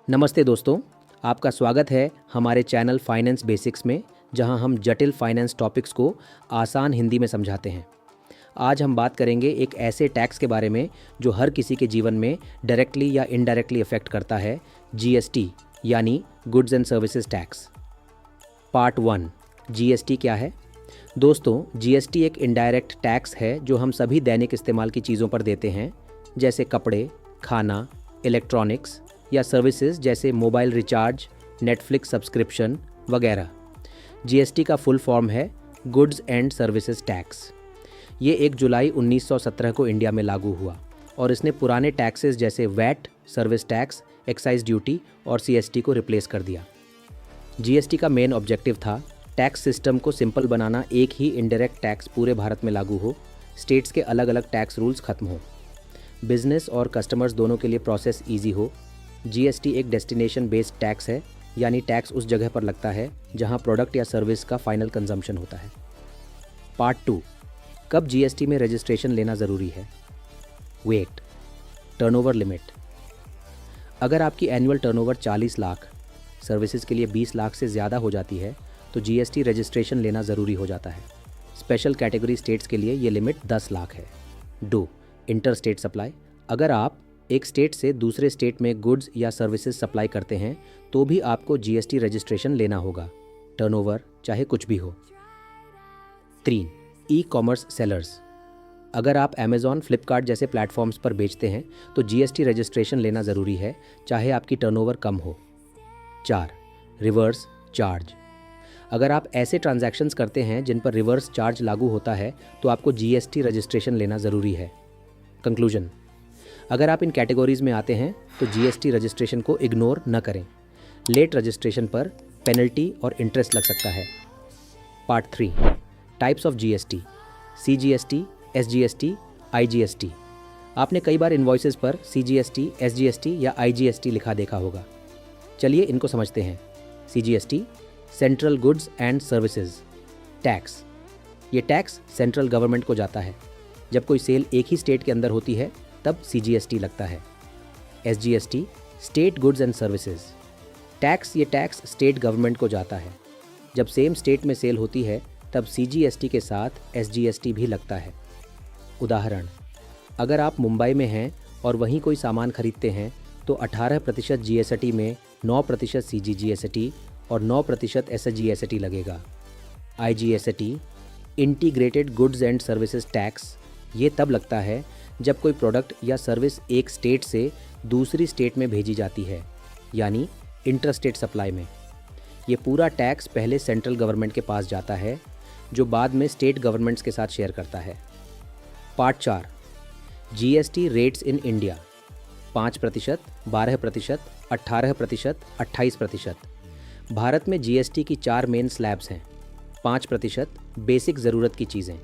नमस्ते दोस्तों, आपका स्वागत है हमारे चैनल फाइनेंस बेसिक्स में, जहां हम जटिल फाइनेंस टॉपिक्स को आसान हिंदी में समझाते हैं। आज हम बात करेंगे एक ऐसे टैक्स के बारे में जो हर किसी के जीवन में डायरेक्टली या इनडायरेक्टली अफेक्ट करता है, जीएसटी यानी goods and services tax. Part 1, GST क्या है? दोस्तों, जीएसटी एक इनडायरेक्ट टैक्स है जो हम सभी दैनिक इस्तेमाल की चीज़ों पर देते हैं, जैसे कपड़े, खाना, इलेक्ट्रॉनिक्स या सर्विसेज जैसे मोबाइल रिचार्ज, नेटफ्लिक्स सब्सक्रिप्शन वगैरह। जीएसटी का फुल फॉर्म है गुड्स एंड सर्विसेज टैक्स। ये 1 जुलाई 1917 को इंडिया में लागू हुआ और इसने पुराने टैक्सेस जैसे VAT, service tax, excise duty और सीएसटी को रिप्लेस कर दिया। जीएसटी का मेन ऑब्जेक्टिव था टैक्स सिस्टम को सिंपल बनाना, एक ही इनडायरेक्ट टैक्स पूरे भारत में लागू हो, स्टेट्स के अलग अलग टैक्स रूल्स खत्म हो, बिजनेस और कस्टमर्स दोनों के लिए प्रोसेस ईजी हो। जीएसटी एक डेस्टिनेशन बेस्ड टैक्स है, यानी टैक्स उस जगह पर लगता है जहां प्रोडक्ट या सर्विस का फाइनल कंजम्पशन होता है। पार्ट 2, कब जीएसटी में रजिस्ट्रेशन लेना ज़रूरी है? Wait, turnover limit. अगर आपकी एनुअल टर्नओवर 40 लाख, सर्विसेज के लिए 20 लाख से ज़्यादा हो जाती है तो जीएसटी रजिस्ट्रेशन लेना ज़रूरी हो जाता है। स्पेशल कैटेगरी स्टेट्स के लिए ये लिमिट 10 लाख है। Do, inter state supply. अगर आप एक स्टेट से दूसरे स्टेट में गुड्स या सर्विसेज सप्लाई करते हैं तो भी आपको जीएसटी रजिस्ट्रेशन लेना होगा, टर्नओवर चाहे कुछ भी हो। 3, ई कॉमर्स सेलर्स। अगर आप अमेज़ॉन, फ्लिपकार्ट जैसे प्लेटफॉर्म्स पर बेचते हैं तो जीएसटी रजिस्ट्रेशन लेना ज़रूरी है, चाहे आपकी टर्नओवर कम हो। 4, रिवर्स चार्ज। अगर आप ऐसे ट्रांजैक्शंस करते हैं जिन पर रिवर्स चार्ज लागू होता है तो आपको जीएसटी रजिस्ट्रेशन लेना ज़रूरी है। कंक्लूजन, अगर आप इन कैटेगरीज में आते हैं तो जीएसटी रजिस्ट्रेशन को इग्नोर न करें। लेट रजिस्ट्रेशन पर पेनल्टी और इंटरेस्ट लग सकता है। Part 3, types of GST, CGST, SGST, IGST. आपने कई बार इनवॉइसेस पर सीजीएसटी, एसजीएसटी या आईजीएसटी लिखा देखा होगा। चलिए इनको समझते हैं। CGST, central goods and services tax. ये टैक्स सेंट्रल गवर्नमेंट को जाता है। जब कोई सेल एक ही स्टेट के अंदर होती है तब सीजीएसटी लगता है। SGST, state goods and services tax. ये टैक्स स्टेट गवर्नमेंट को जाता है। जब सेम स्टेट में सेल होती है तब सीजीएसटी के साथ एसजीएसटी भी लगता है। उदाहरण, अगर आप मुंबई में हैं और वहीं कोई सामान खरीदते हैं तो 18% जीएसटी में 9% सीजीएसटी और 9% एसजीएसटी लगेगा। IGST, integrated goods and services tax, ये तब लगता है जब कोई प्रोडक्ट या सर्विस एक स्टेट से दूसरी स्टेट में भेजी जाती है, यानी इंटरस्टेट सप्लाई में। ये पूरा टैक्स पहले सेंट्रल गवर्नमेंट के पास जाता है, जो बाद में स्टेट गवर्नमेंट्स के साथ शेयर करता है। Part 4, GST rates in India. 5%, 12%, 18%, 28%। Bharat में जीएसटी की 4 मेन स्लैब्स हैं। 5% बेसिक ज़रूरत की चीज़ें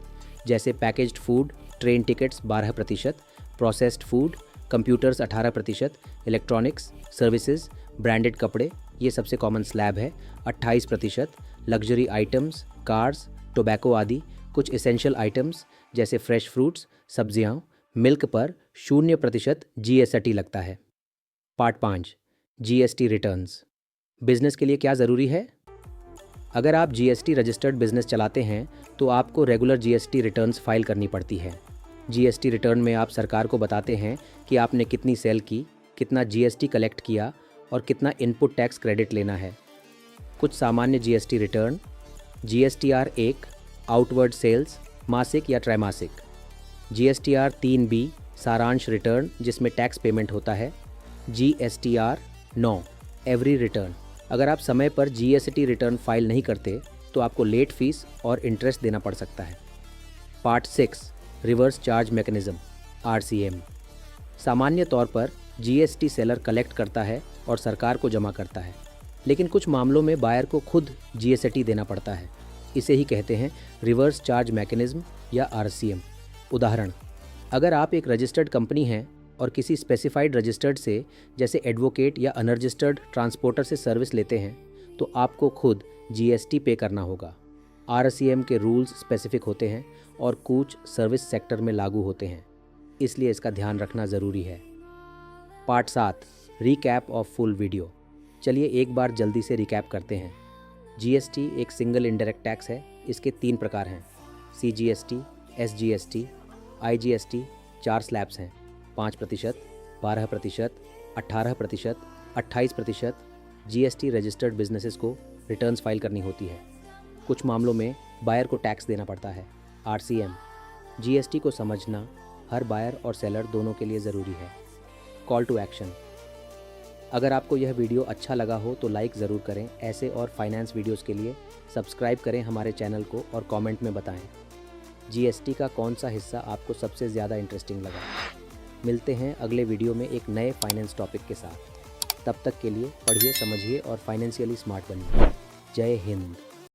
जैसे packaged food, train tickets 12%, processed food, computers 18%, electronics, services, branded कपड़े, ये सबसे कॉमन स्लैब है। 28% लग्जरी आइटम्स, कार्स, टोबैको आदि। कुछ एसेंशियल आइटम्स जैसे फ्रेश फ्रूट्स, सब्जियां, मिल्क पर 0% जीएसटी लगता है। Part 5, GST returns. बिजनेस के लिए क्या ज़रूरी है? अगर आप जीएसटी रजिस्टर्ड बिजनेस चलाते हैं तो आपको रेगुलर जीएसटी रिटर्न्स फाइल करनी पड़ती है। जीएसटी रिटर्न में आप सरकार को बताते हैं कि आपने कितनी सेल की, कितना जीएसटी कलेक्ट किया और कितना इनपुट टैक्स क्रेडिट लेना है। कुछ सामान्य GST return: GSTR 1 outward sales, मासिक या त्रैमासिक। जीएसटीआर 3B सारांश रिटर्न जिसमें टैक्स पेमेंट होता है। GSTR 9 every return. अगर आप समय पर जीएसटी रिटर्न फाइल नहीं करते तो आपको लेट फीस और इंटरेस्ट देना पड़ सकता है। Part 6, reverse charge mechanism, RCM. सामान्य तौर पर जीएसटी सेलर कलेक्ट करता है और सरकार को जमा करता है, लेकिन कुछ मामलों में बायर को खुद जीएसटी देना पड़ता है। इसे ही कहते हैं रिवर्स चार्ज मैकेनिज्म या आरसीएम। उदाहरण, अगर आप एक रजिस्टर्ड कंपनी हैं और किसी स्पेसिफाइड रजिस्टर्ड से जैसे एडवोकेट या अनरजिस्टर्ड ट्रांसपोर्टर से सर्विस लेते हैं तो आपको खुद जीएसटी पे करना होगा। आरसीएम के रूल्स स्पेसिफिक होते हैं और कुछ सर्विस सेक्टर में लागू होते हैं, इसलिए इसका ध्यान रखना ज़रूरी है। Part 7, recap of full video. चलिए एक बार जल्दी से रिकैप करते हैं। जीएसटी एक सिंगल इनडायरेक्ट टैक्स है। इसके 3 प्रकार हैं, सीजीएसटी, एसजीएसटी, आईजीएसटी। 4 स्लैब्स हैं, 5%, 12%, 18%, 28%। जीएसटी रजिस्टर्ड बिजनेसेस को रिटर्न्स फाइल करनी होती है। कुछ मामलों में बायर को टैक्स देना पड़ता है, आरसीएम। जीएसटी को समझना हर बायर और सेलर दोनों के लिए ज़रूरी है। Call to action. अगर आपको यह वीडियो अच्छा लगा हो तो लाइक ज़रूर करें। ऐसे और फाइनेंस वीडियोस के लिए सब्सक्राइब करें हमारे चैनल को और कमेंट में बताएं जीएसटी का कौन सा हिस्सा आपको सबसे ज़्यादा इंटरेस्टिंग लगा। मिलते हैं अगले वीडियो में एक नए फाइनेंस टॉपिक के साथ। तब तक के लिए पढ़िए, समझिए और फाइनेंशियली स्मार्ट बनिए। जय हिंद।